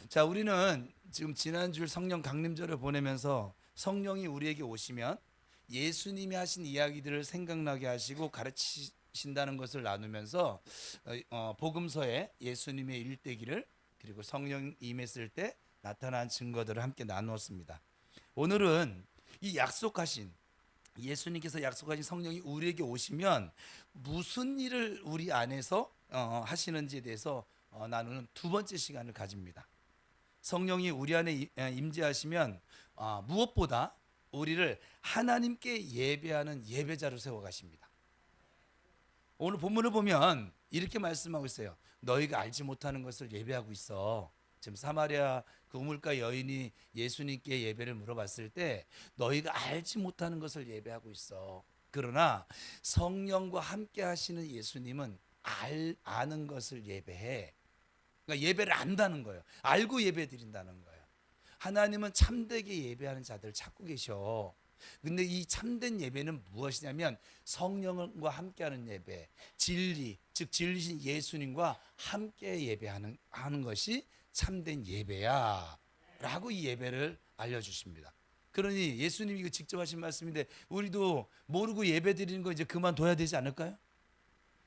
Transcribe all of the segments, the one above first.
자, 우리는 지금 지난주 성령 강림절을 보내면서 성령이 우리에게 오시면 예수님이 하신 이야기들을 생각나게 하시고 가르치신다는 것을 나누면서 복음서에 예수님의 일대기를 그리고 성령 임했을 때 나타난 증거들을 함께 나누었습니다. 오늘은 이 약속하신 예수님께서 약속하신 성령이 우리에게 오시면 무슨 일을 우리 안에서 하시는지에 대해서 나누는 두 번째 시간을 가집니다. 성령이 우리 안에 임재하시면 무엇보다 우리를 하나님께 예배하는 예배자로 세워 가십니다. 오늘 본문을 보면 이렇게 말씀하고 있어요. 너희가 알지 못하는 것을 예배하고 있어. 지금 사마리아 그 우물가 여인이 예수님께 예배를 물어봤을 때 너희가 알지 못하는 것을 예배하고 있어. 그러나 성령과 함께 하시는 예수님은 아는 것을 예배해. 그러니까 예배를 안다는 거예요. 알고 예배 드린다는 거예요. 하나님은 참되게 예배하는 자들을 찾고 계셔. 근데 이 참된 예배는 무엇이냐면 성령과 함께하는 예배, 진리, 즉 진리신 예수님과 함께 예배하는 것이 참된 예배야 라고 이 예배를 알려주십니다. 그러니 예수님이 이거 직접 하신 말씀인데 우리도 모르고 예배 드리는 거 이제 그만둬야 되지 않을까요?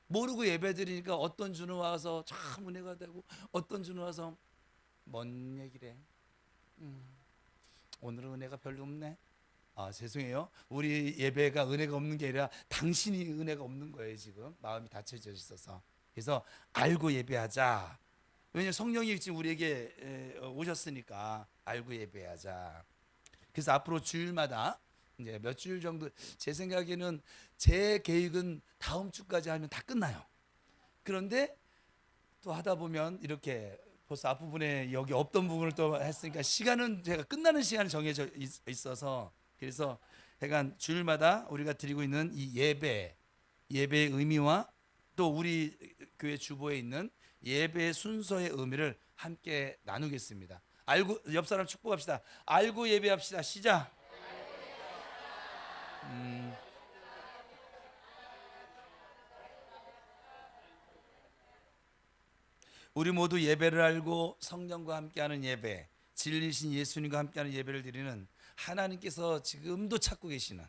모르고 예배 드리니까 어떤 주는 와서 참 은혜가 되고 어떤 주는 와서 뭔 얘기래. 오늘은 은혜가 별로 없네. 죄송해요. 우리 예배가 은혜가 없는 게 아니라 당신이 은혜가 없는 거예요. 지금 마음이 닫혀져 있어서. 그래서 알고 예배하자. 왜냐하면 성령이 지금 우리에게 오셨으니까 알고 예배하자. 그래서 앞으로 주일마다 이제 몇 주일 정도, 제 생각에는 제 계획은 다음 주까지 하면 다 끝나요. 그런데 또 하다 보면 이렇게 벌써 앞부분에 여기 없던 부분을 또 했으니까 시간은 제가 끝나는 시간이 정해져 있어서, 그래서 약간 주일마다 우리가 드리고 있는 이 예배의 의미와 또 우리 교회 주보에 있는 예배 순서의 의미를 함께 나누겠습니다. 알고, 옆 사람 축복합시다. 알고 예배합시다. 시작. 우리 모두 예배를 알고 성령과 함께하는 예배, 진리신 예수님과 함께하는 예배를 드리는 하나님께서 지금도 찾고 계시는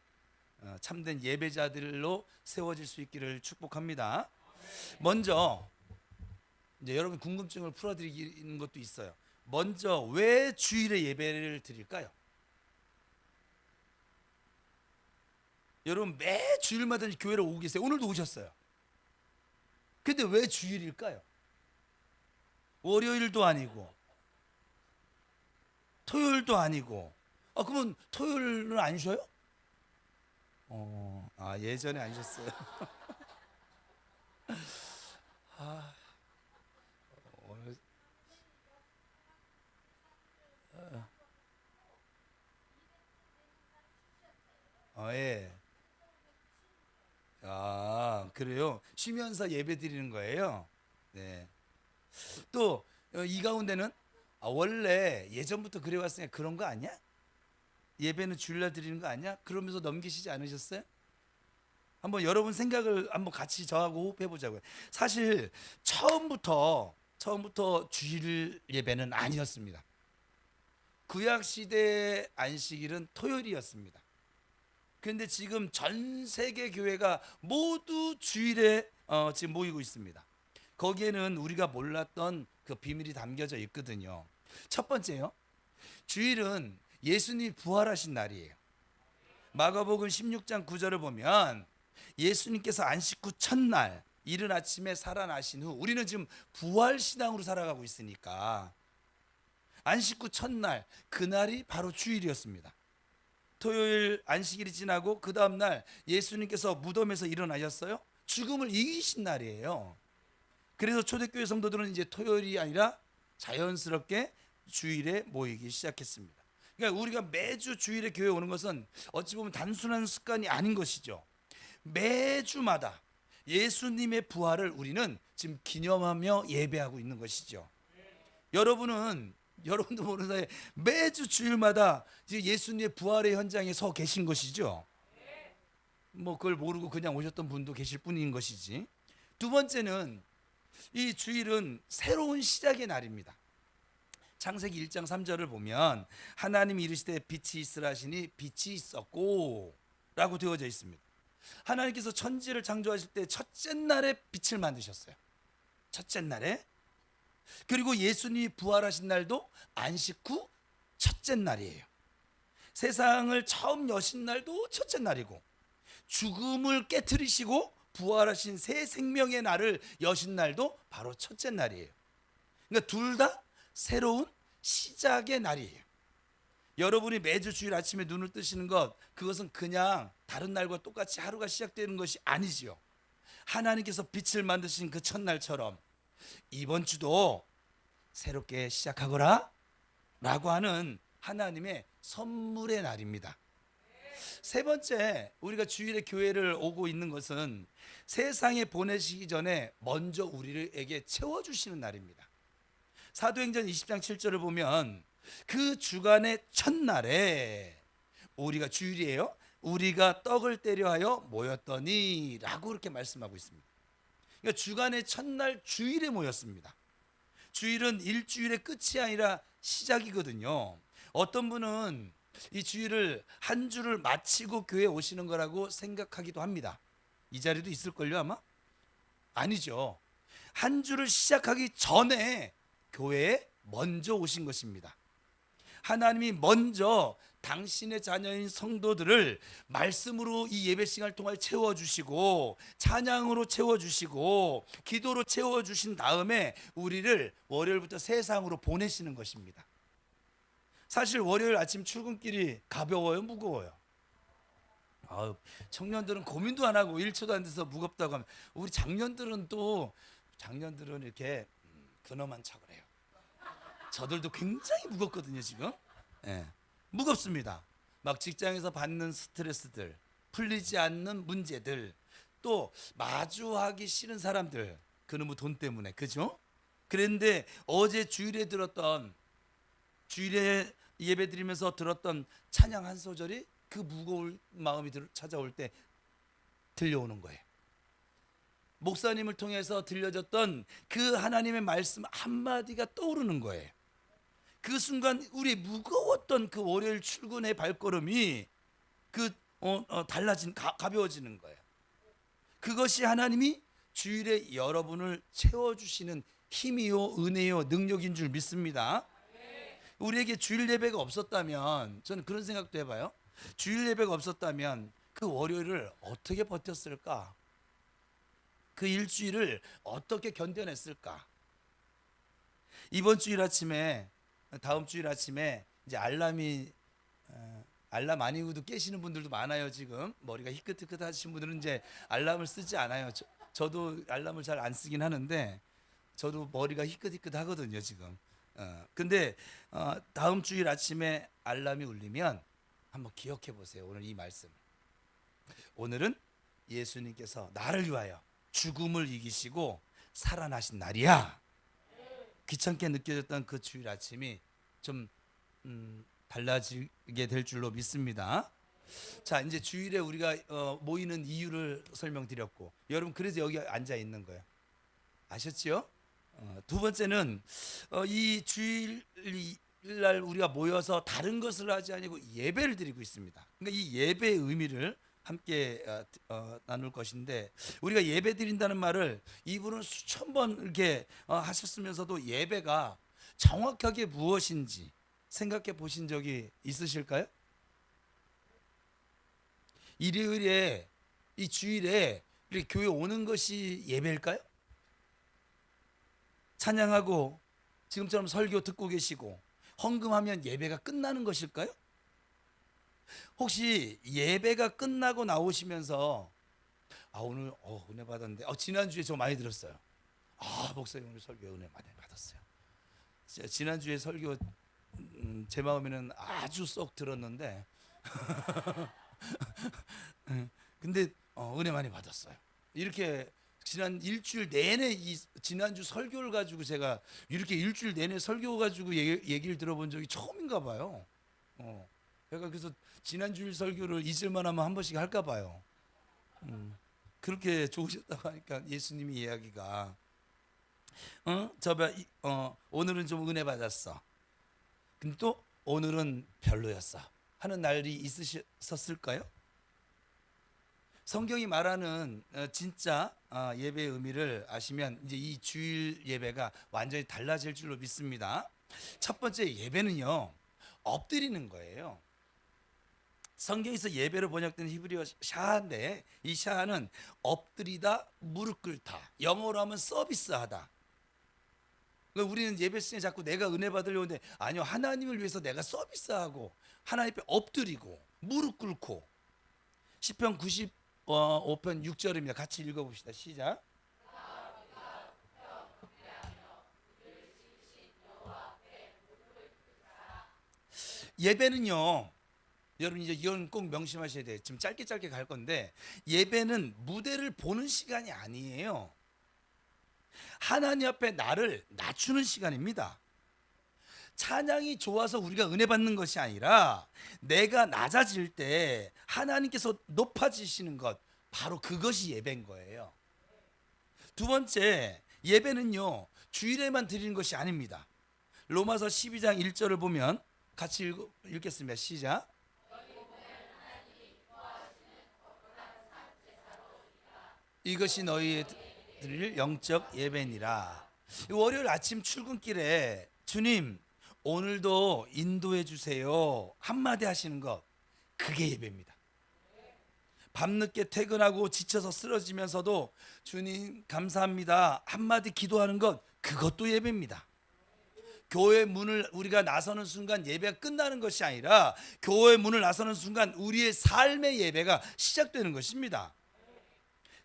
참된 예배자들로 세워질 수 있기를 축복합니다. 먼저 이제 여러분 궁금증을 풀어드리는 것도 있어요. 먼저 왜 주일에 예배를 드릴까요? 여러분 매 주일마다 교회로 오고 계세요. 오늘도 오셨어요. 근데 왜 주일일까요? 월요일도 아니고 토요일도 아니고. 그러면 토요일은 안 쉬어요? 예전에 안 쉬었어요. 아, 오늘, 예. 그래요. 쉬면서 예배 드리는 거예요. 네. 또 이 가운데는 원래 예전부터 그래 왔으니까 그런 거 아니야? 예배는 주일날 드리는 거 아니야? 그러면서 넘기시지 않으셨어요? 한번 여러분 생각을 한번 같이 저하고 호흡해 보자고요. 사실 처음부터 주일 예배는 아니었습니다. 구약 시대 안식일은 토요일이었습니다. 그런데 지금 전 세계 교회가 모두 주일에 지금 모이고 있습니다. 거기에는 우리가 몰랐던 그 비밀이 담겨져 있거든요. 첫 번째요. 주일은 예수님이 부활하신 날이에요. 마가복음 16장 9절을 보면 예수님께서 안식 후 첫날 이른 아침에 살아나신 후, 우리는 지금 부활 신앙으로 살아가고 있으니까 안식 후 첫날, 그날이 바로 주일이었습니다. 토요일 안식일이 지나고 그 다음 날 예수님께서 무덤에서 일어나셨어요. 죽음을 이기신 날이에요. 그래서 초대교회 성도들은 이제 토요일이 아니라 자연스럽게 주일에 모이기 시작했습니다. 그러니까 우리가 매주 주일에 교회 오는 것은 어찌 보면 단순한 습관이 아닌 것이죠. 매주마다 예수님의 부활을 우리는 지금 기념하며 예배하고 있는 것이죠. 여러분도 모르는 사이에 매주 주일마다 예수님의 부활의 현장에 서 계신 것이죠. 뭐 그걸 모르고 그냥 오셨던 분도 계실 뿐인 것이지. 두 번째는 이 주일은 새로운 시작의 날입니다. 창세기 1장 3절을 보면 하나님이 이르시되 빛이 있으라 하시니 빛이 있었고 라고 되어져 있습니다. 하나님께서 천지를 창조하실 때 첫째 날에 빛을 만드셨어요. 첫째 날에. 그리고 예수님이 부활하신 날도 안식 후 첫째 날이에요. 세상을 처음 여신 날도 첫째 날이고, 죽음을 깨트리시고 부활하신 새 생명의 날을 여신 날도 바로 첫째 날이에요. 그러니까 둘 다 새로운 시작의 날이에요. 여러분이 매주 주일 아침에 눈을 뜨시는 것, 그것은 그냥 다른 날과 똑같이 하루가 시작되는 것이 아니지요. 하나님께서 빛을 만드신 그 첫날처럼 이번 주도 새롭게 시작하거라 라고 하는 하나님의 선물의 날입니다. 세 번째, 우리가 주일에 교회를 오고 있는 것은 세상에 보내시기 전에 먼저 우리에게 채워주시는 날입니다. 사도행전 20장 7절을 보면 그 주간의 첫날에, 우리가 주일이에요, 우리가 떡을 떼려 하여 모였더니 라고 그렇게 말씀하고 있습니다. 그러니까 주간의 첫날 주일에 모였습니다. 주일은 일주일의 끝이 아니라 시작이거든요. 어떤 분은 이 주일을 한 주를 마치고 교회에 오시는 거라고 생각하기도 합니다. 이 자리도 있을걸요 아마? 아니죠. 한 주를 시작하기 전에 교회에 먼저 오신 것입니다. 하나님이 먼저 당신의 자녀인 성도들을 말씀으로 이 예배 시간을 통해 채워주시고, 찬양으로 채워주시고, 기도로 채워주신 다음에 우리를 월요일부터 세상으로 보내시는 것입니다. 사실 월요일 아침 출근길이 가벼워요, 무거워요? 청년들은 고민도 안 하고 1초도 안 돼서 무겁다고 하면, 우리 장년들은 이렇게 근엄한 척을 해요. 저들도 굉장히 무겁거든요 지금. 예, 무겁습니다. 막 직장에서 받는 스트레스들, 풀리지 않는 문제들, 또 마주하기 싫은 사람들, 그놈의 돈 때문에, 그죠? 그런데 어제 주일에 예배 드리면서 들었던 찬양 한 소절이 그 무거울 마음이 찾아올 때 들려오는 거예요. 목사님을 통해서 들려졌던 그 하나님의 말씀 한마디가 떠오르는 거예요. 그 순간 우리 무거웠던 그 월요일 출근의 발걸음이 가벼워지는 거예요. 그것이 하나님이 주일에 여러분을 채워주시는 힘이요, 은혜요, 능력인 줄 믿습니다. 우리에게 주일 예배가 없었다면, 저는 그런 생각도 해봐요. 주일 예배가 없었다면 그 월요일을 어떻게 버텼을까? 그 일주일을 어떻게 견뎌냈을까? 이번 주일 아침에, 다음 주일 아침에 이제 알람 아니고도 깨시는 분들도 많아요. 지금 머리가 희끗희끗 하신 분들은 이제 알람을 쓰지 않아요. 저도 알람을 잘 안 쓰긴 하는데, 저도 머리가 희끗희끗 하거든요 지금. 근데 다음 주일 아침에 알람이 울리면 한번 기억해 보세요. 오늘 이 말씀. 오늘은 예수님께서 나를 위하여 죽음을 이기시고 살아나신 날이야. 귀찮게 느껴졌던 그 주일 아침이 좀 달라지게 될 줄로 믿습니다. 자, 이제 주일에 우리가 모이는 이유를 설명드렸고, 여러분 그래서 여기 앉아 있는 거예요. 아셨지요? 두 번째는 이 주일날 우리가 모여서 다른 것을 하지 아니고 예배를 드리고 있습니다. 그러니까 이 예배의 의미를 함께 나눌 것인데, 우리가 예배 드린다는 말을 이분은 수천 번 이렇게 하셨으면서도 예배가 정확하게 무엇인지 생각해 보신 적이 있으실까요? 일요일에, 이 주일에 이렇게 교회 오는 것이 예배일까요? 찬양하고 지금처럼 설교 듣고 계시고 헌금하면 예배가 끝나는 것일까요? 혹시 예배가 끝나고 나오시면서 오늘 은혜 받았는데, 지난주에 저 많이 들었어요. 목사님 오늘 설교 은혜 많이 받았어요. 지난주에 설교 제 마음에는 아주 쏙 들었는데 근데 은혜 많이 받았어요. 이렇게 지난 일주일 내내 지난주 설교를 가지고 제가 이렇게 일주일 내내 설교 가지고 얘기를 들어본 적이 처음인가 봐요. 그래서 지난주일 설교를 잊을만 하면 한 번씩 할까 봐요. 그렇게 좋으셨다고 하니까 예수님이 이야기가 오늘은 좀 은혜 받았어. 근데 또 오늘은 별로였어 하는 날이 있으셨을까요? 성경이 말하는 진짜 예배의 의미를 아시면 이제 이 주일 예배가 완전히 달라질 줄로 믿습니다. 첫 번째 예배는요, 엎드리는 거예요. 성경에서 예배로 번역된 히브리어 샤인데, 이 샤는 엎드리다, 무릎 꿇다, 영어로 하면 서비스하다. 그러니까 우리는 예배 시간에 자꾸 내가 은혜 받으려고 하는데, 아니요, 하나님을 위해서 내가 서비스하고 하나님 앞에 엎드리고 무릎 꿇고. 시편 95편 6절입니다. 같이 읽어봅시다. 시작. 예배는요, 여러분 이제 이건 꼭 명심하셔야 돼요. 지금 짧게 갈 건데, 예배는 무대를 보는 시간이 아니에요. 하나님 앞에 나를 낮추는 시간입니다. 찬양이 좋아서 우리가 은혜 받는 것이 아니라 내가 낮아질 때 하나님께서 높아지시는 것, 바로 그것이 예배인 거예요. 두 번째, 예배는요, 주일에만 드리는 것이 아닙니다. 로마서 12장 1절을 보면 같이 읽겠습니다. 시작. 이것이 너희의 드릴 영적 예배니라. 월요일 아침 출근길에 주님 오늘도 인도해 주세요 한마디 하시는 것, 그게 예배입니다. 밤늦게 퇴근하고 지쳐서 쓰러지면서도 주님 감사합니다 한마디 기도하는 것, 그것도 예배입니다. 교회 문을 우리가 나서는 순간 예배가 끝나는 것이 아니라 교회 문을 나서는 순간 우리의 삶의 예배가 시작되는 것입니다.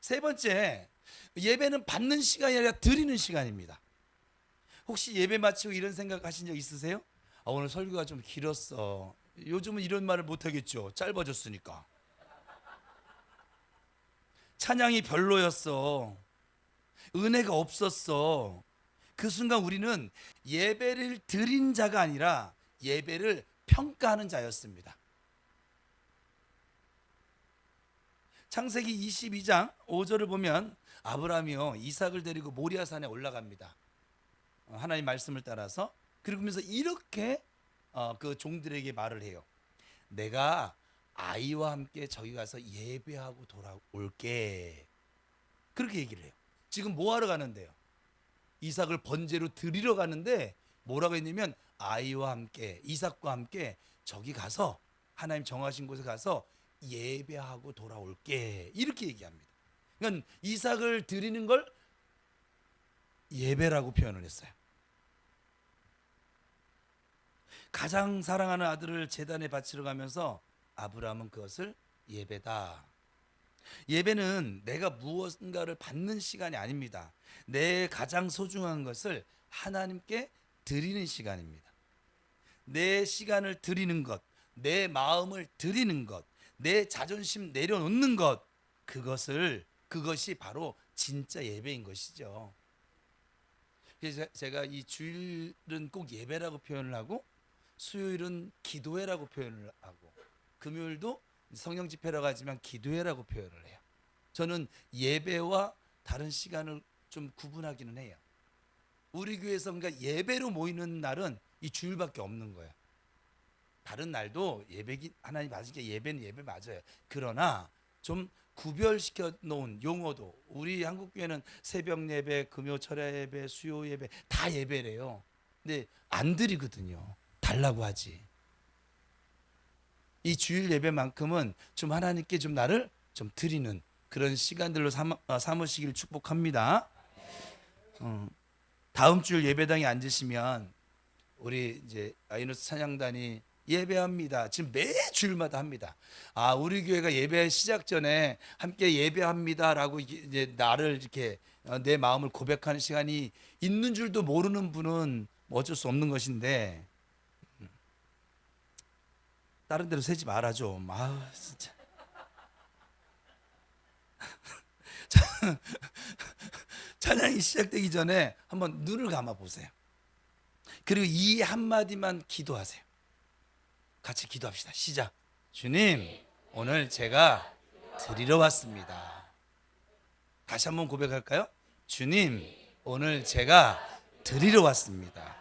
세 번째, 예배는 받는 시간이 아니라 드리는 시간입니다. 혹시 예배 마치고 이런 생각 하신 적 있으세요? 오늘 설교가 좀 길었어. 요즘은 이런 말을 못하겠죠. 짧아졌으니까. 찬양이 별로였어. 은혜가 없었어. 그 순간 우리는 예배를 드린 자가 아니라 예배를 평가하는 자였습니다. 창세기 22장 5절을 보면 아브라함이요, 이삭을 데리고 모리아산에 올라갑니다. 하나님 말씀을 따라서. 그러면서 이렇게 그 종들에게 말을 해요. 내가 아이와 함께 저기 가서 예배하고 돌아올게. 그렇게 얘기를 해요. 지금 뭐 하러 가는데요? 이삭을 번제로 드리러 가는데 뭐라고 했냐면 아이와 함께, 이삭과 함께 저기 가서 하나님 정하신 곳에 가서 예배하고 돌아올게. 이렇게 얘기합니다. 그러니까 이삭을 드리는 걸 예배라고 표현을 했어요. 가장 사랑하는 아들을 제단에 바치러 가면서 아브라함은 그것을 예배다. 예배는 내가 무엇인가를 받는 시간이 아닙니다. 내 가장 소중한 것을 하나님께 드리는 시간입니다. 내 시간을 드리는 것, 내 마음을 드리는 것, 내 자존심 내려놓는 것, 그것이 바로 진짜 예배인 것이죠. 그래서 제가 이 주일은 꼭 예배라고 표현을 하고, 수요일은 기도회라고 표현을 하고, 금요일도 성령 집회라고 하지만 기도회라고 표현을 해요. 저는 예배와 다른 시간을 좀 구분하기는 해요. 우리 교회에서 그러니까 예배로 모이는 날은 이 주일밖에 없는 거예요. 다른 날도 예배기, 하나님 맞으니까 예배는 예배 맞아요. 그러나 좀 구별시켜 놓은 용어도, 우리 한국교회는 새벽 예배, 금요 철야 예배, 수요 예배 다 예배래요. 근데 안 드리거든요. 달라고 하지. 이 주일 예배만큼은 좀 하나님께 좀 나를 좀 드리는 그런 시간들로 삼으시길 축복합니다. 다음 주일 예배당에 앉으시면 우리 이제 아이노스 찬양단이 예배합니다. 지금 매 주일마다 합니다. 우리 교회가 예배 시작 전에 함께 예배합니다라고 이제 나를 이렇게 내 마음을 고백하는 시간이 있는 줄도 모르는 분은 어쩔 수 없는 것인데, 다른 데로 세지 말아 좀. 진짜. 찬양이 시작되기 전에 한번 눈을 감아 보세요. 그리고 이 한마디만 기도하세요. 같이 기도합시다. 시작. 주님, 오늘 제가 드리러 왔습니다. 다시 한번 고백할까요? 주님, 오늘 제가 드리러 왔습니다.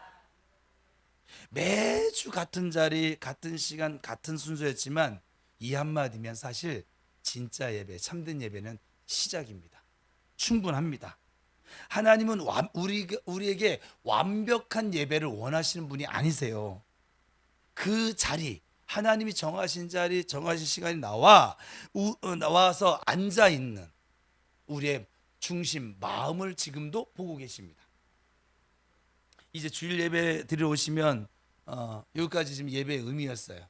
매주 같은 자리, 같은 시간, 같은 순서였지만 이 한마디면 사실 진짜 예배, 참된 예배는 시작입니다. 충분합니다. 하나님은 우리에게 완벽한 예배를 원하시는 분이 아니세요. 그 자리, 하나님이 정하신 자리, 정하신 시간이 나와서 앉아 있는 우리의 중심, 마음을 지금도 보고 계십니다. 이제 주일 예배 드리러 오시면 여기까지 지금 예배의 의미였어요.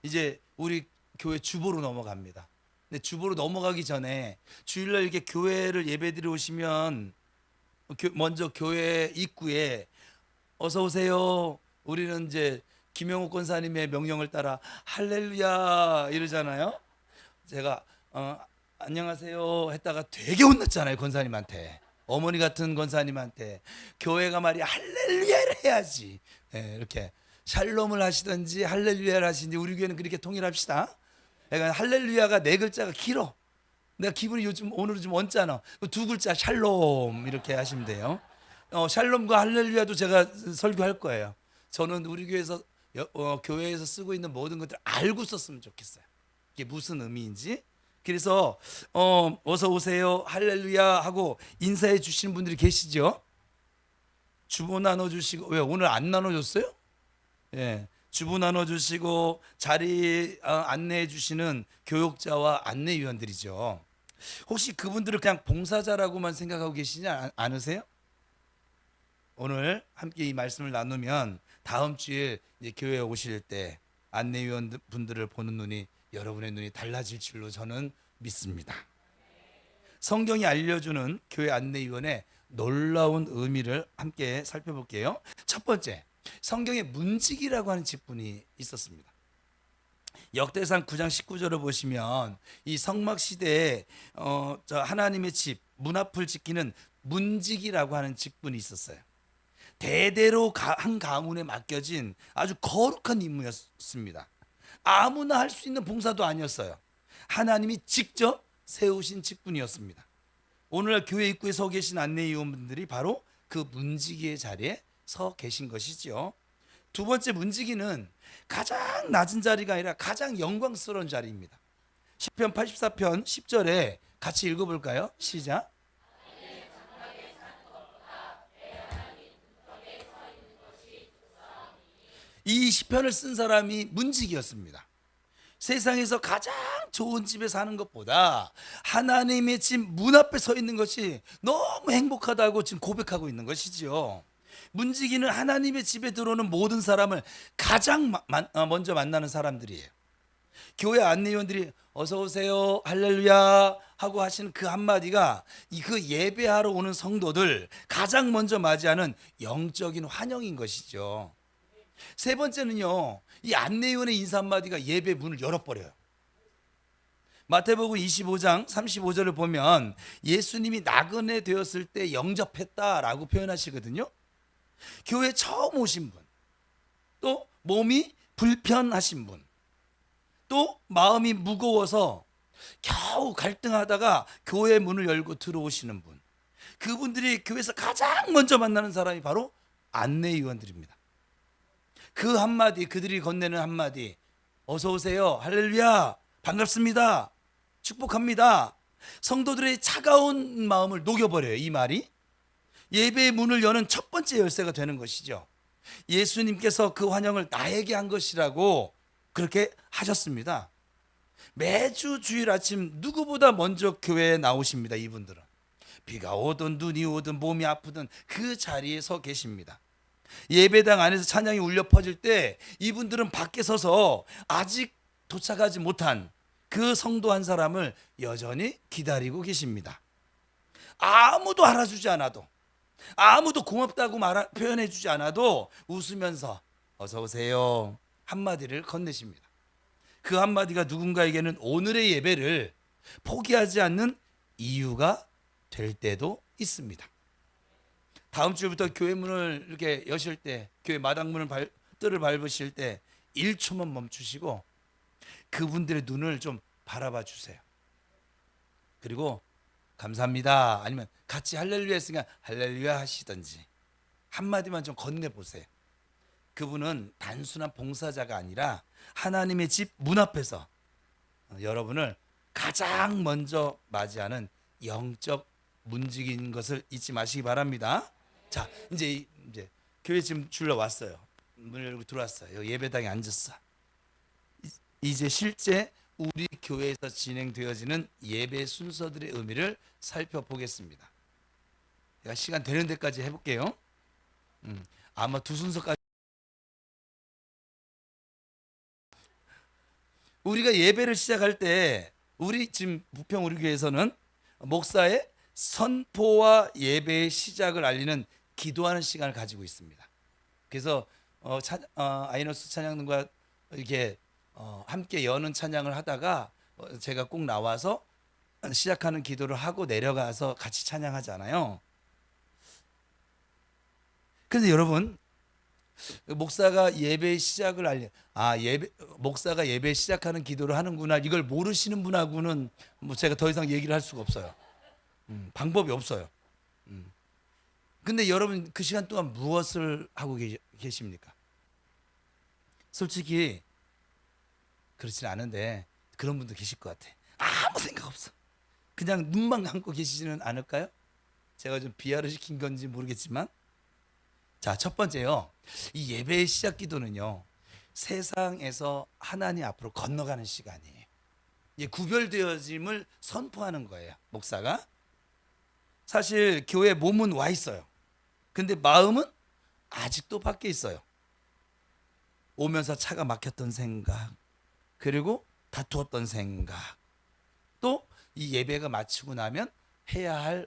이제 우리 교회 주보로 넘어갑니다. 근데 주보로 넘어가기 전에 주일날 이렇게 교회를 예배 드리러 오시면 먼저 교회 입구에 어서 오세요. 우리는 이제 김영욱 권사님의 명령을 따라 할렐루야 이러잖아요. 제가 안녕하세요 했다가 되게 혼났잖아요. 권사님한테. 어머니 같은 권사님한테 교회가 말이야 할렐루야를 해야지. 이렇게 샬롬을 하시든지 할렐루야를 하시든지 우리 교회는 그렇게 통일합시다. 그러니까 할렐루야가 네 글자가 길어. 내가 기분이 오늘은 좀 언짢아. 두 글자 샬롬 이렇게 하시면 돼요. 샬롬과 할렐루야도 제가 설교할 거예요. 저는 우리 교회에서 교회에서 쓰고 있는 모든 것들 알고 썼으면 좋겠어요. 이게 무슨 의미인지. 그래서 어서 오세요 할렐루야 하고 인사해 주시는 분들이 계시죠. 주보 나눠주시고 왜 오늘 안 나눠줬어요? 예, 주보 나눠주시고 자리 안내해 주시는 교육자와 안내위원들이죠. 혹시 그분들을 그냥 봉사자라고만 생각하고 계시지 않으세요? 오늘 함께 이 말씀을 나누면 다음 주에 이제 교회에 오실 때 안내위원 분들을 보는 눈이 여러분의 눈이 달라질 줄로 저는 믿습니다. 성경이 알려주는 교회 안내위원의 놀라운 의미를 함께 살펴볼게요. 첫 번째, 성경에 문지기라고 하는 직분이 있었습니다. 역대상 9장 19절을 보시면 이 성막 시대에 하나님의 집 문 앞을 지키는 문지기라고 하는 직분이 있었어요. 대대로 한 가문에 맡겨진 아주 거룩한 임무였습니다. 아무나 할 수 있는 봉사도 아니었어요. 하나님이 직접 세우신 직분이었습니다. 오늘날 교회 입구에 서 계신 안내위원분들이 바로 그 문지기의 자리에 서 계신 것이죠. 두 번째, 문지기는 가장 낮은 자리가 아니라 가장 영광스러운 자리입니다. 시편 84편 10절에 같이 읽어볼까요? 시작. 이 시편을 쓴 사람이 문지기였습니다. 세상에서 가장 좋은 집에 사는 것보다 하나님의 집 문 앞에 서 있는 것이 너무 행복하다고 지금 고백하고 있는 것이지요. 문지기는 하나님의 집에 들어오는 모든 사람을 가장 먼저 만나는 사람들이에요. 교회 안내위원들이 어서 오세요 할렐루야 하고 하시는 그 한마디가 그 예배하러 오는 성도들 가장 먼저 맞이하는 영적인 환영인 것이죠. 세 번째는요, 이 안내위원의 인사 한마디가 예배 문을 열어버려요. 마태복음 25장 35절을 보면 예수님이 나그네 되었을 때 영접했다라고 표현하시거든요. 교회 처음 오신 분, 또 몸이 불편하신 분, 또 마음이 무거워서 겨우 갈등하다가 교회 문을 열고 들어오시는 분, 그분들이 교회에서 가장 먼저 만나는 사람이 바로 안내위원들입니다. 그 한마디, 그들이 건네는 한마디, 어서 오세요 할렐루야 반갑습니다 축복합니다, 성도들의 차가운 마음을 녹여버려요. 이 말이 예배의 문을 여는 첫 번째 열쇠가 되는 것이죠. 예수님께서 그 환영을 나에게 한 것이라고 그렇게 하셨습니다. 매주 주일 아침 누구보다 먼저 교회에 나오십니다. 이분들은 비가 오든 눈이 오든 몸이 아프든 그 자리에 서 계십니다. 예배당 안에서 찬양이 울려 퍼질 때 이분들은 밖에 서서 아직 도착하지 못한 그 성도 한 사람을 여전히 기다리고 계십니다. 아무도 알아주지 않아도, 아무도 고맙다고 표현해 주지 않아도 웃으면서 어서 오세요 한마디를 건네십니다. 그 한마디가 누군가에게는 오늘의 예배를 포기하지 않는 이유가 될 때도 있습니다. 다음 주부터 교회 문을 이렇게 여실 때, 교회 마당문을 뜰을 밟으실 때 1초만 멈추시고 그분들의 눈을 좀 바라봐 주세요. 그리고 감사합니다 아니면 같이 할렐루야 했으니까 할렐루야 하시든지 한마디만 좀 건네보세요. 그분은 단순한 봉사자가 아니라 하나님의 집 문 앞에서 여러분을 가장 먼저 맞이하는 영적 문직인 것을 잊지 마시기 바랍니다. 자, 이제 교회 지금 줄러 왔어요. 문 열고 들어왔어요. 예배당에 앉았어. 이제 실제 우리 교회에서 진행되어지는 예배 순서들의 의미를 살펴보겠습니다. 제가 시간 되는 데까지 해볼게요. 아마 두 순서까지. 우리가 예배를 시작할 때 우리 지금 부평 우리 교회에서는 목사의 선포와 예배의 시작을 알리는 기도하는 시간을 가지고 있습니다. 그래서 아이너스 찬양단과 이렇게 함께 여는 찬양을 하다가 제가 꼭 나와서 시작하는 기도를 하고 내려가서 같이 찬양하잖아요. 그런데 여러분, 목사가 예배의 시작을 목사가 예배 시작하는 기도를 하는구나, 이걸 모르시는 분하고는 뭐 제가 더 이상 얘기를 할 수가 없어요. 방법이 없어요. 근데 여러분, 그 시간 동안 무엇을 하고 계십니까? 솔직히 그렇지는 않은데 그런 분도 계실 것 같아. 아무 생각 없어. 그냥 눈만 감고 계시지는 않을까요? 제가 좀 비하를 시킨 건지 모르겠지만, 자, 첫 번째요. 이 예배의 시작 기도는요, 세상에서 하나님 앞으로 건너가는 시간이에요. 구별되어짐을 선포하는 거예요, 목사가. 사실 교회 몸은 와 있어요. 근데 마음은 아직도 밖에 있어요. 오면서 차가 막혔던 생각, 그리고 다투었던 생각, 또 이 예배가 마치고 나면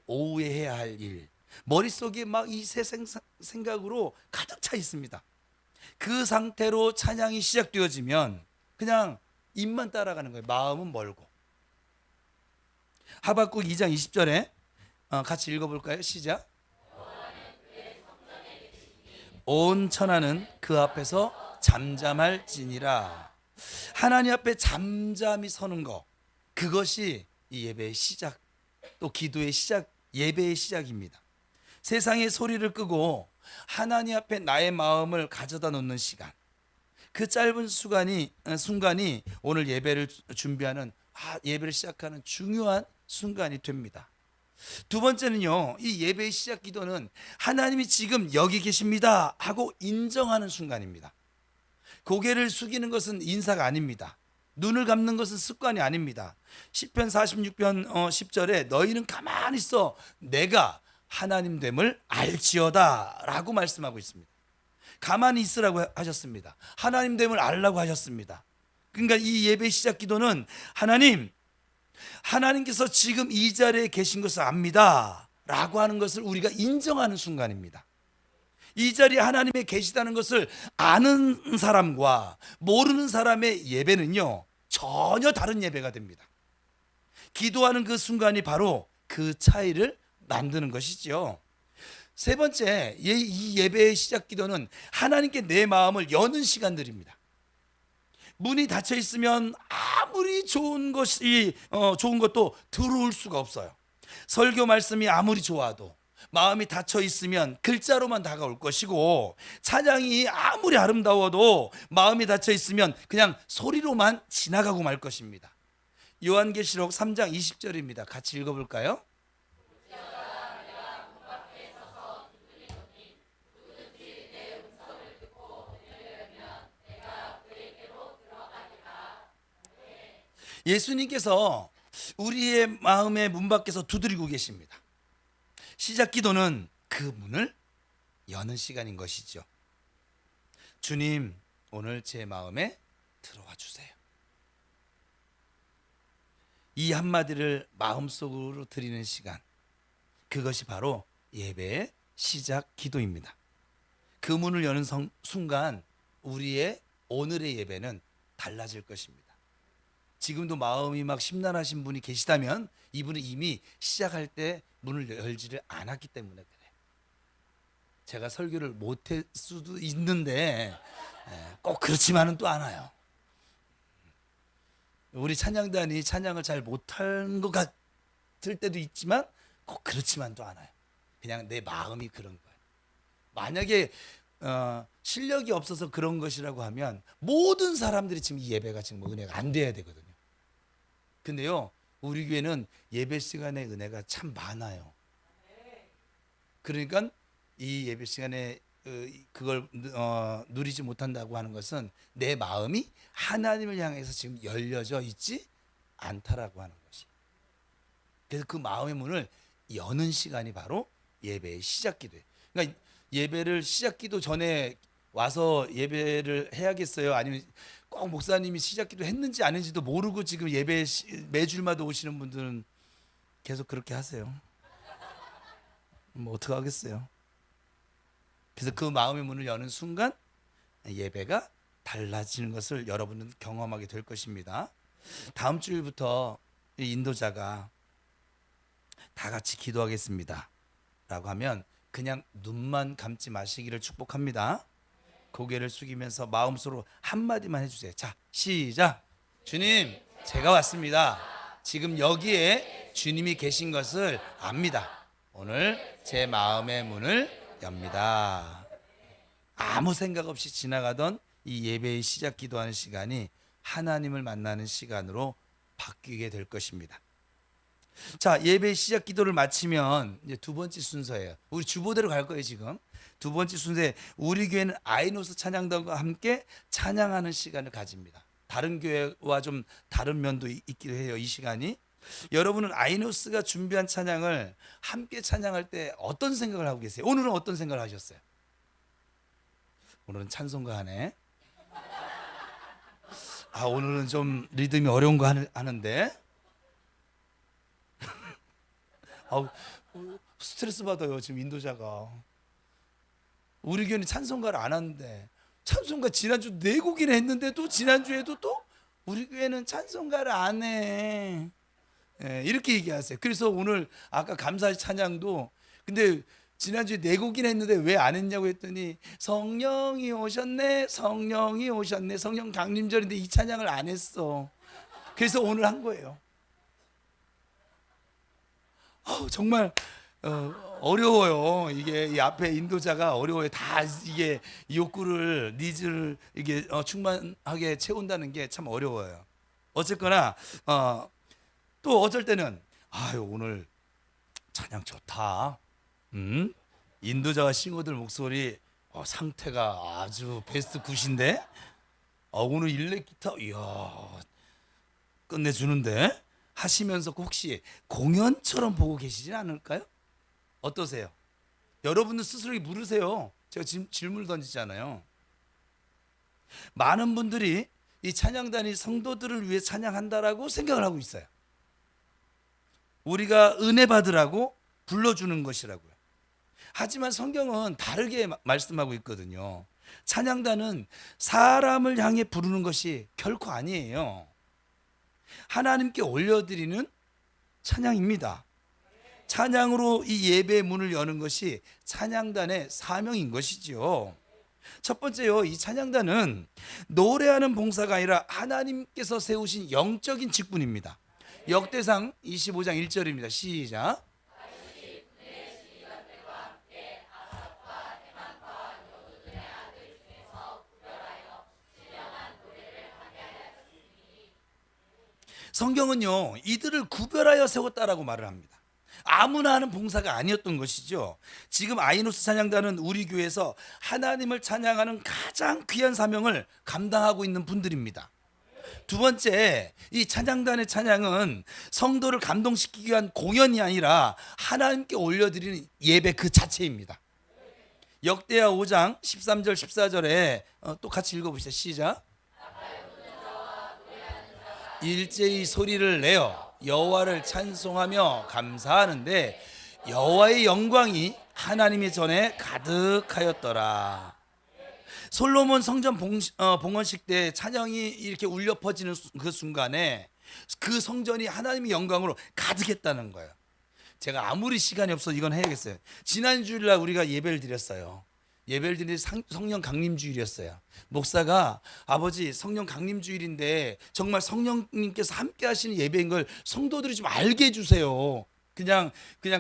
오후에 해야 할 일, 머릿속에 막 이 새 생각으로 가득 차 있습니다. 그 상태로 찬양이 시작되어지면 그냥 입만 따라가는 거예요. 마음은 멀고. 하박국 2장 20절에 같이 읽어볼까요? 시작. 온 천하는 그 앞에서 잠잠할지니라. 하나님 앞에 잠잠히 서는 것, 그것이 이 예배의 시작, 또 기도의 시작, 예배의 시작입니다. 세상의 소리를 끄고 하나님 앞에 나의 마음을 가져다 놓는 시간, 그 짧은 순간이 오늘 예배를 준비하는, 예배를 시작하는 중요한 순간이 됩니다. 두 번째는요, 이 예배의 시작 기도는 하나님이 지금 여기 계십니다 하고 인정하는 순간입니다. 고개를 숙이는 것은 인사가 아닙니다. 눈을 감는 것은 습관이 아닙니다. 시편 46편 10절에 너희는 가만히 있어 내가 하나님 됨을 알지어다 라고 말씀하고 있습니다. 가만히 있으라고 하셨습니다. 하나님 됨을 알라고 하셨습니다. 그러니까 이 예배 시작 기도는 하나님께서 지금 이 자리에 계신 것을 압니다 라고 하는 것을 우리가 인정하는 순간입니다. 이 자리에 하나님이 계시다는 것을 아는 사람과 모르는 사람의 예배는요, 전혀 다른 예배가 됩니다. 기도하는 그 순간이 바로 그 차이를 만드는 것이죠. 세 번째, 이 예배의 시작 기도는 하나님께 내 마음을 여는 시간들입니다. 문이 닫혀 있으면 아무리 좋은 것도 들어올 수가 없어요. 설교 말씀이 아무리 좋아도 마음이 닫혀 있으면 글자로만 다가올 것이고, 찬양이 아무리 아름다워도 마음이 닫혀 있으면 그냥 소리로만 지나가고 말 것입니다. 요한계시록 3장 20절입니다. 같이 읽어볼까요? 예수님께서 우리의 마음의 문 밖에서 두드리고 계십니다. 시작 기도는 그 문을 여는 시간인 것이죠. 주님, 오늘 제 마음에 들어와 주세요. 이 한마디를 마음속으로 드리는 시간, 그것이 바로 예배의 시작 기도입니다. 그 문을 여는 순간 우리의 오늘의 예배는 달라질 것입니다. 지금도 마음이 막 심란하신 분이 계시다면 이분은 이미 시작할 때 문을 열지를 않았기 때문에 그래. 제가 설교를 못할 수도 있는데 꼭 그렇지만은 또 않아요. 우리 찬양단이 찬양을 잘 못한 것 같을 때도 있지만 꼭 그렇지만도 않아요. 그냥 내 마음이 그런 거예요. 만약에 실력이 없어서 그런 것이라고 하면 모든 사람들이 지금 이 예배가 지금 뭐 은혜가 안 돼야 되거든요. 근데요, 우리 교회는 예배 시간에 은혜가 참 많아요. 그러니까 이 예배 시간에 그걸 누리지 못한다고 하는 것은 내 마음이 하나님을 향해서 지금 열려져 있지 않다라고 하는 것이. 그래서 그 마음의 문을 여는 시간이 바로 예배의 시작 기도예요. 그러니까 예배를 시작 기도 전에 와서 예배를 해야겠어요? 아니면 꼭 목사님이 시작 기도 했는지 안 했는지도 모르고 지금 예배 매주일마다 오시는 분들은 계속 그렇게 하세요. 뭐 어떻게 하겠어요? 그래서 그 마음의 문을 여는 순간 예배가 달라지는 것을 여러분은 경험하게 될 것입니다. 다음 주일부터 이 인도자가 다 같이 기도하겠습니다 라고 하면 그냥 눈만 감지 마시기를 축복합니다. 고개를 숙이면서 마음속으로 한마디만 해주세요. 자, 시작. 주님, 제가 왔습니다. 지금 여기에 주님이 계신 것을 압니다. 오늘 제 마음의 문을 엽니다. 아무 생각 없이 지나가던 이 예배의 시작 기도하는 시간이 하나님을 만나는 시간으로 바뀌게 될 것입니다. 자, 예배 시작 기도를 마치면 이제 두 번째 순서예요. 우리 주보대로 갈 거예요. 지금 두 번째 순서에 우리 교회는 아이노스 찬양단과 함께 찬양하는 시간을 가집니다. 다른 교회와 좀 다른 면도 있기도 해요. 이 시간이. 여러분은 아이노스가 준비한 찬양을 함께 찬양할 때 어떤 생각을 하고 계세요? 오늘은 어떤 생각을 하셨어요? 오늘은 찬송가 하네. 오늘은 좀 리듬이 어려운 거 하는데 스트레스 받아요. 지금 인도자가. 우리 교회는 찬송가를 안 하는데 찬송가 지난주 4곡이나 했는데도 지난주에도 또 우리 교회는 찬송가를 안 해. 이렇게 얘기하세요. 그래서 오늘 아까 감사 찬양도 근데 지난주에 4곡이나 했는데 왜 안 했냐고 했더니 성령이 오셨네, 성령이 오셨네, 성령 강림절인데 이 찬양을 안 했어. 그래서 오늘 한 거예요. 정말 어려워요. 이게 이 앞에 인도자가 어려워요. 다 이게 욕구를 니즈를 이게 충만하게 채운다는 게 참 어려워요. 어쨌거나 또 어쩔 때는 오늘 찬양 좋다. 인도자와 싱어들 목소리 상태가 아주 베스트 굿인데 오늘 일렉 기타 이야 끝내주는데 하시면서 혹시 공연처럼 보고 계시진 않을까요? 어떠세요? 여러분들 스스로 물으세요. 제가 지금 질문을 던지잖아요. 많은 분들이 이 찬양단이 성도들을 위해 찬양한다라고 생각을 하고 있어요. 우리가 은혜 받으라고 불러주는 것이라고요. 하지만 성경은 다르게 말씀하고 있거든요. 찬양단은 사람을 향해 부르는 것이 결코 아니에요. 하나님께 올려드리는 찬양입니다. 찬양으로 이 예배의 문을 여는 것이 찬양단의 사명인 것이죠. 첫 번째요, 이 찬양단은 노래하는 봉사가 아니라 하나님께서 세우신 영적인 직분입니다. 역대상 25장 1절입니다. 시작. 성경은요, 이들을 구별하여 세웠다라고 말을 합니다. 아무나 하는 봉사가 아니었던 것이죠. 지금 아이노스 찬양단은 우리 교회에서 하나님을 찬양하는 가장 귀한 사명을 감당하고 있는 분들입니다. 두 번째, 이 찬양단의 찬양은 성도를 감동시키기 위한 공연이 아니라 하나님께 올려드리는 예배 그 자체입니다. 역대하 5장 13절 14절에 또 같이 읽어보시죠. 시작. 일제히 소리를 내어 여호와를 찬송하며 감사하는데 여호와의 영광이 하나님의 전에 가득하였더라. 솔로몬 성전 봉헌식 때 찬양이 이렇게 울려 퍼지는 그 순간에 그 성전이 하나님의 영광으로 가득했다는 거예요. 제가 아무리 시간이 없어 이건 해야겠어요. 지난 주일날 우리가 예배를 드렸어요. 예배를 드린 성령 강림주일이었어요. 목사가 아버지 성령 강림주일인데 정말 성령님께서 함께 하시는 예배인 걸 성도들이 좀 알게 해주세요. 그냥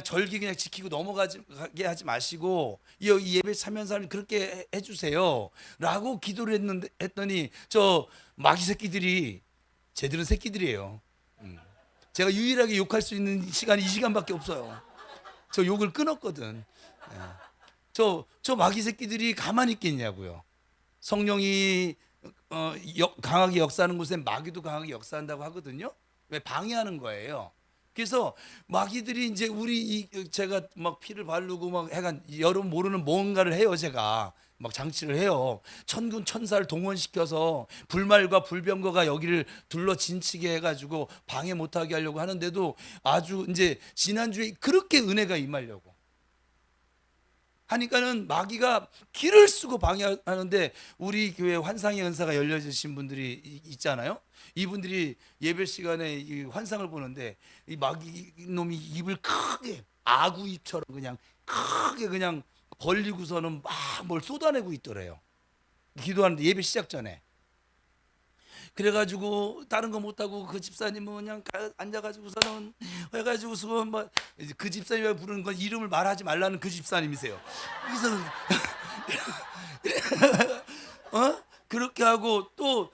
절기 그냥 지키고 넘어가게 하지 마시고 이 예배 참여한 사람 그렇게 해주세요라고 기도를 했더니 저 마귀 새끼들이 쟤들은 새끼들이에요. 제가 유일하게 욕할 수 있는 시간이 이 시간밖에 없어요. 저 욕을 끊었거든. 예. 저 마귀 새끼들이 가만히 있겠냐고요. 성령이 강하게 역사하는 곳에 마귀도 강하게 역사한다고 하거든요. 왜? 방해하는 거예요. 그래서 마귀들이 이제 제가 막 피를 바르고 막 해간 여러분 모르는 뭔가를 해요. 제가 막 장치를 해요. 천군 천사를 동원시켜서 불말과 불병거가 여기를 둘러 진치게 해가지고 방해 못하게 하려고 하는데도 아주 이제 지난주에 그렇게 은혜가 임하려고 하니까는 마귀가 길을 쓰고 방해하는데, 우리 교회 환상의 은사가 열려주신 분들이 있잖아요. 이분들이 예배 시간에 이 환상을 보는데 이 마귀 놈이 입을 크게 아구 입처럼 그냥 크게 그냥 벌리고서는 막 뭘 쏟아내고 있더래요. 기도하는데 예배 시작 전에. 그래가지고 다른 거 못하고 그 집사님은 그냥 앉아가지고서는 해가지고서 그 집사님이 부르는 건 이름을 말하지 말라는 그 집사님이세요. 그래서 그렇게 하고 또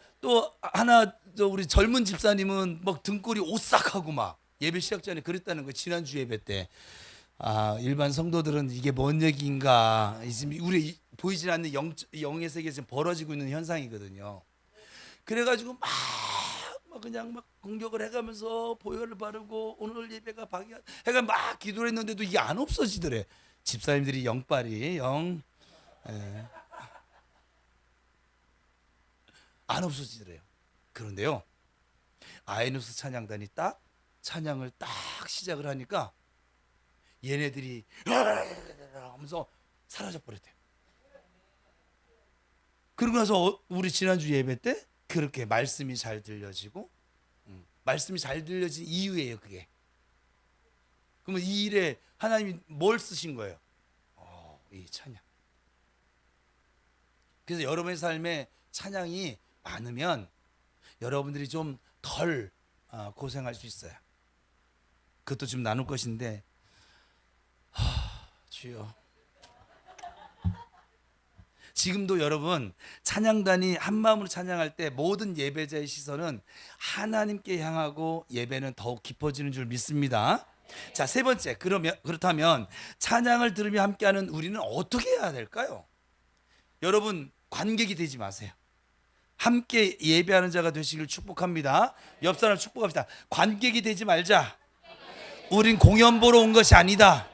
하나 우리 젊은 집사님은 막 등골이 오싹하고 막 예배 시작 전에 그랬다는 거. 지난주 예배 때 일반 성도들은 이게 뭔 얘기인가, 우리 보이지 않는 영의 세계에서 지금 벌어지고 있는 현상이거든요. 그래가지고 막 그냥 막 공격을 해가면서 보혈을 바르고 오늘 예배가 해가 막 기도를 했는데도 이게 안 없어지더래. 집사님들이 영빨이 안 없어지더래요. 그런데요, 아이누스 찬양단이 딱 찬양을 딱 시작을 하니까 얘네들이 하면서 사라져 버렸대요. 그러고 나서 우리 지난주 예배 때 그렇게 말씀이 잘 들려지고, 말씀이 잘 들려진 이유예요, 그게. 그러면 이 일에 하나님이 뭘 쓰신 거예요? 이 찬양. 그래서 여러분의 삶에 찬양이 많으면 여러분들이 좀 덜 고생할 수 있어요. 그것도 좀 나눌 것인데, 주여, 지금도 여러분 찬양단이 한 마음으로 찬양할 때 모든 예배자의 시선은 하나님께 향하고 예배는 더욱 깊어지는 줄 믿습니다. 자, 세 번째, 그렇다면 찬양을 들으며 함께하는 우리는 어떻게 해야 될까요? 여러분, 관객이 되지 마세요. 함께 예배하는 자가 되시길 축복합니다. 옆 사람 축복합시다. 관객이 되지 말자. 우린 공연 보러 온 것이 아니다.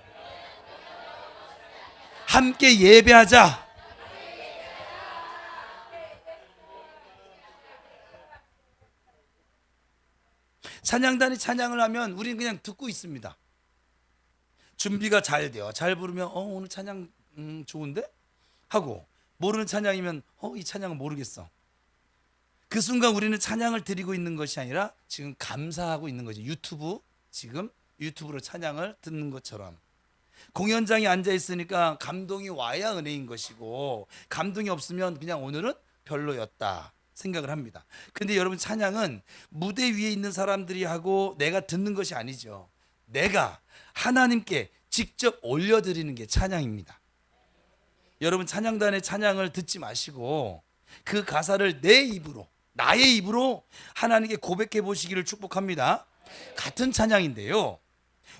함께 예배하자. 찬양단이 찬양을 하면 우리는 그냥 듣고 있습니다. 준비가 잘 돼요. 잘 부르면 오늘 찬양 좋은데? 하고, 모르는 찬양이면 이 찬양은 모르겠어. 그 순간 우리는 찬양을 드리고 있는 것이 아니라 지금 감사하고 있는 거죠. 지금 유튜브로 찬양을 듣는 것처럼. 공연장에 앉아 있으니까 감동이 와야 은혜인 것이고, 감동이 없으면 그냥 오늘은 별로였다 생각을 합니다. 근데 여러분, 찬양은 무대 위에 있는 사람들이 하고 내가 듣는 것이 아니죠. 내가 하나님께 직접 올려드리는 게 찬양입니다. 여러분, 찬양단의 찬양을 듣지 마시고 그 가사를 나의 입으로 하나님께 고백해 보시기를 축복합니다. 같은 찬양인데요,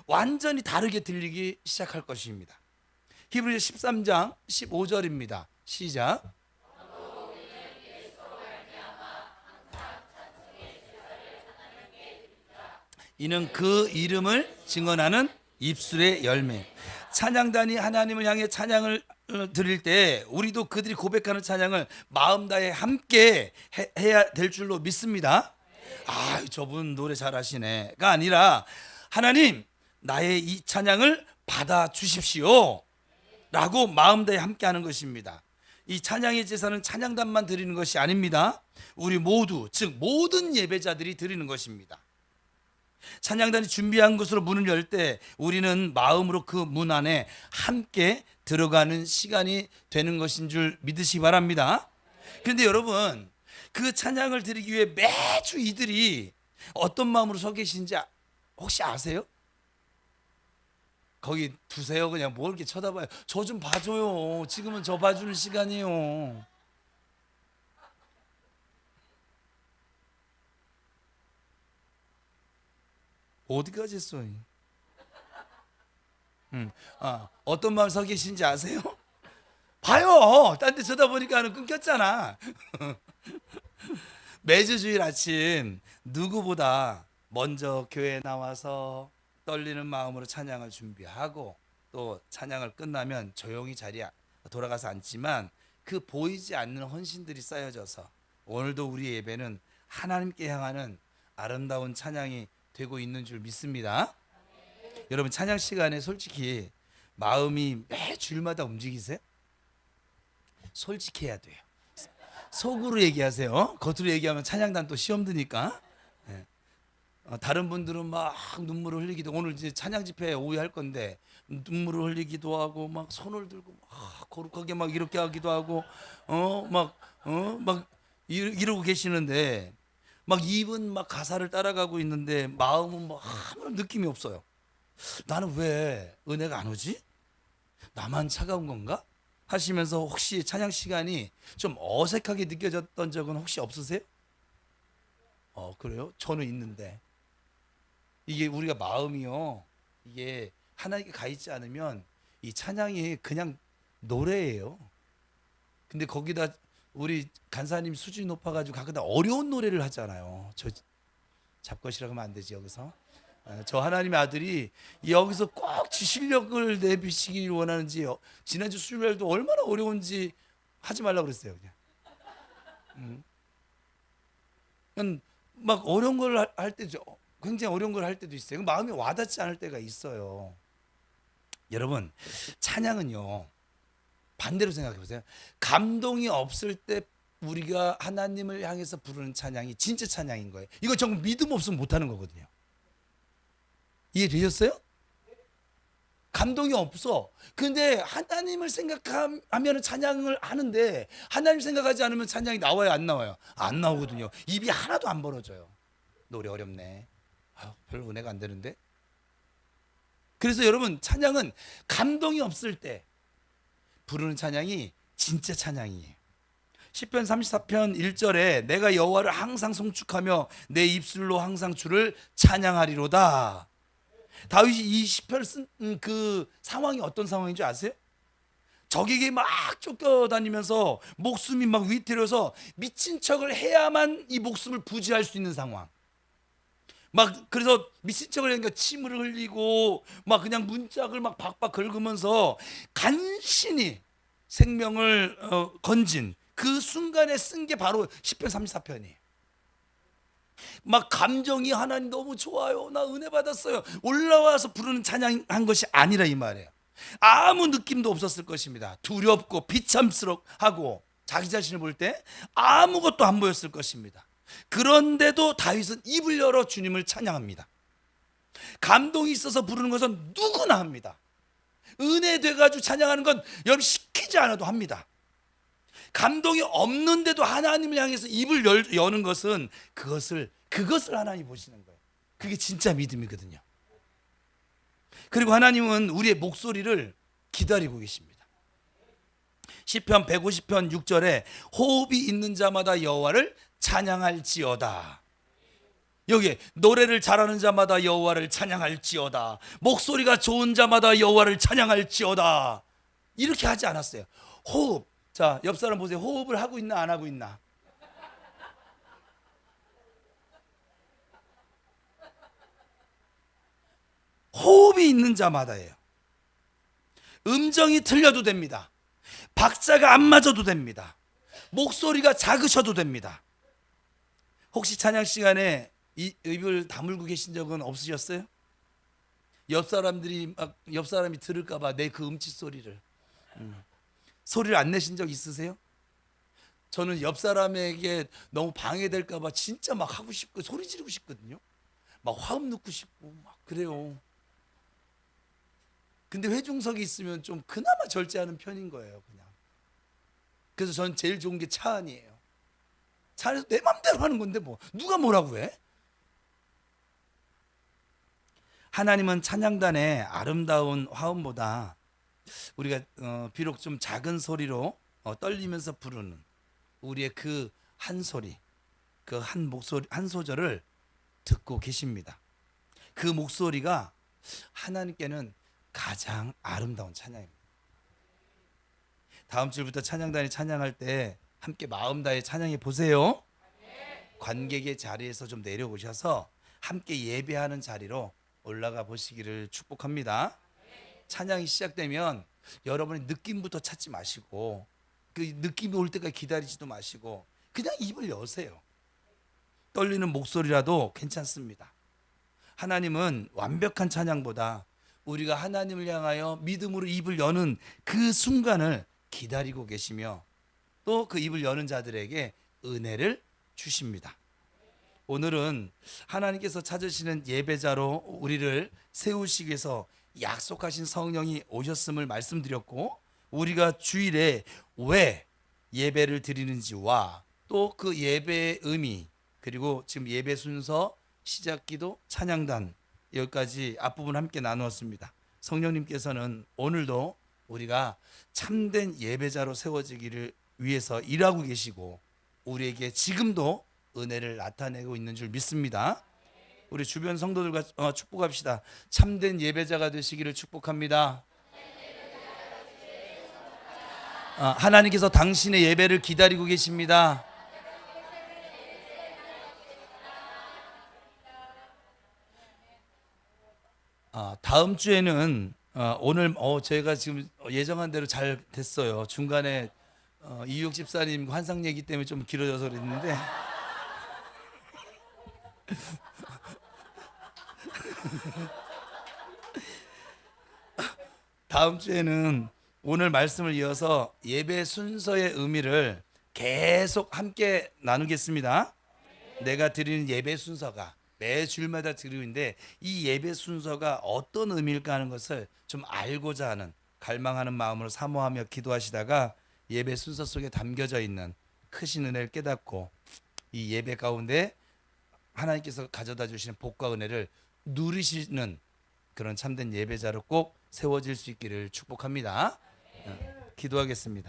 완전히 다르게 들리기 시작할 것입니다. 히브리서 13장 15절입니다. 시작. 이는 그 이름을 증언하는 입술의 열매. 찬양단이 하나님을 향해 찬양을 드릴 때 우리도 그들이 고백하는 찬양을 마음 다해 함께 해야 될 줄로 믿습니다. 저분 노래 잘하시네가 아니라, 하나님, 나의 이 찬양을 받아 주십시오 라고 마음 다해 함께 하는 것입니다. 이 찬양의 제사는 찬양단만 드리는 것이 아닙니다. 우리 모두, 즉 모든 예배자들이 드리는 것입니다. 찬양단이 준비한 것으로 문을 열 때 우리는 마음으로 그 문 안에 함께 들어가는 시간이 되는 것인 줄 믿으시기 바랍니다. 그런데 여러분, 그 찬양을 드리기 위해 매주 이들이 어떤 마음으로 서 계신지 혹시 아세요? 거기 두세요. 그냥 뭘 이렇게 쳐다봐요. 저 좀 봐줘요. 지금은 저 봐주는 시간이에요. 어디까지 했어? 어떤 마음 서 계신지 아세요? 봐요. 딴 데 쳐다보니까 끊겼잖아. 매주 주일 아침 누구보다 먼저 교회에 나와서 떨리는 마음으로 찬양을 준비하고 또 찬양을 끝나면 조용히 자리에 돌아가서 앉지만 그 보이지 않는 헌신들이 쌓여져서 오늘도 우리 예배는 하나님께 향하는 아름다운 찬양이 되고 있는 줄 믿습니다. 여러분 찬양 시간에 솔직히 마음이 매 주일마다 움직이세요? 솔직해야 돼요. 속으로 얘기하세요. 겉으로 얘기하면 찬양단 또 시험 드니까. 예. 다른 분들은 막 눈물을 흘리기도, 오늘 이제 찬양 집회 오후에 할 건데 눈물을 흘리기도 하고 막 손을 들고 막 거룩하게 막 이렇게 하기도 하고 막 이러고 계시는데 막 입은 막 가사를 따라가고 있는데 마음은 뭐 아무런 느낌이 없어요. 나는 왜 은혜가 안 오지? 나만 차가운 건가? 하시면서 혹시 찬양 시간이 좀 어색하게 느껴졌던 적은 혹시 없으세요? 그래요? 저는 있는데 이게 우리가 마음이요, 이게 하나님께 가 있지 않으면 이 찬양이 그냥 노래예요. 근데 거기다 우리 간사님 수준이 높아가지고 가끔다 어려운 노래를 하잖아요. 저 잡것이라고 하면 안 되지 여기서. 저 하나님의 아들이 여기서 꼭 지 실력을 내비치기를 원하는지, 지난주 수요일도 얼마나 어려운지 하지 말라고 그랬어요. 그냥 막 어려운 걸 할 때도, 굉장히 어려운 걸 할 때도 있어요. 마음이 와닿지 않을 때가 있어요. 여러분 찬양은요 반대로 생각해 보세요. 감동이 없을 때 우리가 하나님을 향해서 부르는 찬양이 진짜 찬양인 거예요. 이거 정말 믿음 없으면 못하는 거거든요. 이해되셨어요? 감동이 없어. 근데 하나님을 생각하면 찬양을 하는데 하나님 생각하지 않으면 찬양이 나와요, 안 나와요? 안 나오거든요. 입이 하나도 안 벌어져요. 노래 어렵네. 별로 은혜가 안 되는데. 그래서 여러분 찬양은 감동이 없을 때 부르는 찬양이 진짜 찬양이에요. 시편 34편 1절에 내가 여호와를 항상 송축하며 내 입술로 항상 주를 찬양하리로다. 다윗이 이 시편을 쓴 그 상황이 어떤 상황인 줄 아세요? 적에게 막 쫓겨다니면서 목숨이 막 위태로워서 미친 척을 해야만 이 목숨을 부지할 수 있는 상황. 막 그래서 미친 척을 하니까 침을 흘리고 막 그냥 문짝을 막 박박 긁으면서 간신히 생명을 건진 그 순간에 쓴 게 바로 시편 34편이에요. 막 감정이 하나님 너무 좋아요, 나 은혜 받았어요, 올라와서 부르는 찬양한 것이 아니라 이 말이에요. 아무 느낌도 없었을 것입니다. 두렵고 비참스럽고 자기 자신을 볼 때 아무것도 안 보였을 것입니다. 그런데도 다윗은 입을 열어 주님을 찬양합니다. 감동이 있어서 부르는 것은 누구나 합니다. 은혜 돼가지고 찬양하는 건 여러분 시키지 않아도 합니다. 감동이 없는데도 하나님을 향해서 입을 여는 것은 그것을 하나님이 보시는 거예요. 그게 진짜 믿음이거든요. 그리고 하나님은 우리의 목소리를 기다리고 계십니다. 시편 150편 6절에 호흡이 있는 자마다 여호와를 찬양할지어다. 여기 노래를 잘하는 자마다 여호와를 찬양할지어다. 목소리가 좋은 자마다 여호와를 찬양할지어다. 이렇게 하지 않았어요. 호흡. 자, 옆 사람 보세요. 호흡을 하고 있나 안 하고 있나? 호흡이 있는 자마다예요. 음정이 틀려도 됩니다. 박자가 안 맞아도 됩니다. 목소리가 작으셔도 됩니다. 혹시 찬양 시간에 입을 다물고 계신 적은 없으셨어요? 옆 사람이 들을까봐 내 그 음치 소리를 소리를 안 내신 적 있으세요? 저는 옆 사람에게 너무 방해될까봐 진짜 막 하고 싶고 소리 지르고 싶거든요. 막 화음 넣고 싶고 막 그래요. 근데 회중석이 있으면 좀 그나마 절제하는 편인 거예요, 그냥. 그래서 전 제일 좋은 게 차 안이에요. 차 안에서 내 맘대로 하는 건데 뭐 누가 뭐라고 해? 하나님은 찬양단의 아름다운 화음보다 우리가 비록 좀 작은 소리로 떨리면서 부르는 우리의 그 한 소리, 그 한 목소리, 한 소절을 듣고 계십니다. 그 목소리가 하나님께는 가장 아름다운 찬양입니다. 다음 주부터 찬양단이 찬양할 때 함께 마음 다해 찬양해 보세요. 관객의 자리에서 좀 내려오셔서 함께 예배하는 자리로 올라가 보시기를 축복합니다. 찬양이 시작되면 여러분의 느낌부터 찾지 마시고 그 느낌이 올 때까지 기다리지도 마시고 그냥 입을 여세요. 떨리는 목소리라도 괜찮습니다. 하나님은 완벽한 찬양보다 우리가 하나님을 향하여 믿음으로 입을 여는 그 순간을 기다리고 계시며 또 그 입을 여는 자들에게 은혜를 주십니다. 오늘은 하나님께서 찾으시는 예배자로 우리를 세우시기 위해서 약속하신 성령이 오셨음을 말씀드렸고, 우리가 주일에 왜 예배를 드리는지와 또 그 예배의 의미, 그리고 지금 예배 순서, 시작기도, 찬양단, 여기까지 앞부분 함께 나누었습니다. 성령님께서는 오늘도 우리가 참된 예배자로 세워지기를 위해서 일하고 계시고 우리에게 지금도 은혜를 나타내고 있는 줄 믿습니다. 우리 주변 성도들과 축복합시다. 참된 예배자가 되시기를 축복합니다. 하나님께서 당신의 예배를 기다리고 계십니다. 다음 주에는 오늘 저희가 지금 예정한 대로 잘 됐어요. 중간에 이육 집사님 환상 얘기 때문에 좀 길어져서 그랬는데 다음 주에는 오늘 말씀을 이어서 예배 순서의 의미를 계속 함께 나누겠습니다. 내가 드리는 예배 순서가 매 주일마다 드리는데 이 예배 순서가 어떤 의미일까 하는 것을 좀 알고자 하는 갈망하는 마음으로 사모하며 기도하시다가 예배 순서 속에 담겨져 있는 크신 은혜를 깨닫고 이 예배 가운데 하나님께서 가져다 주시는 복과 은혜를 누리시는 그런 참된 예배자로 꼭 세워질 수 있기를 축복합니다. 기도하겠습니다.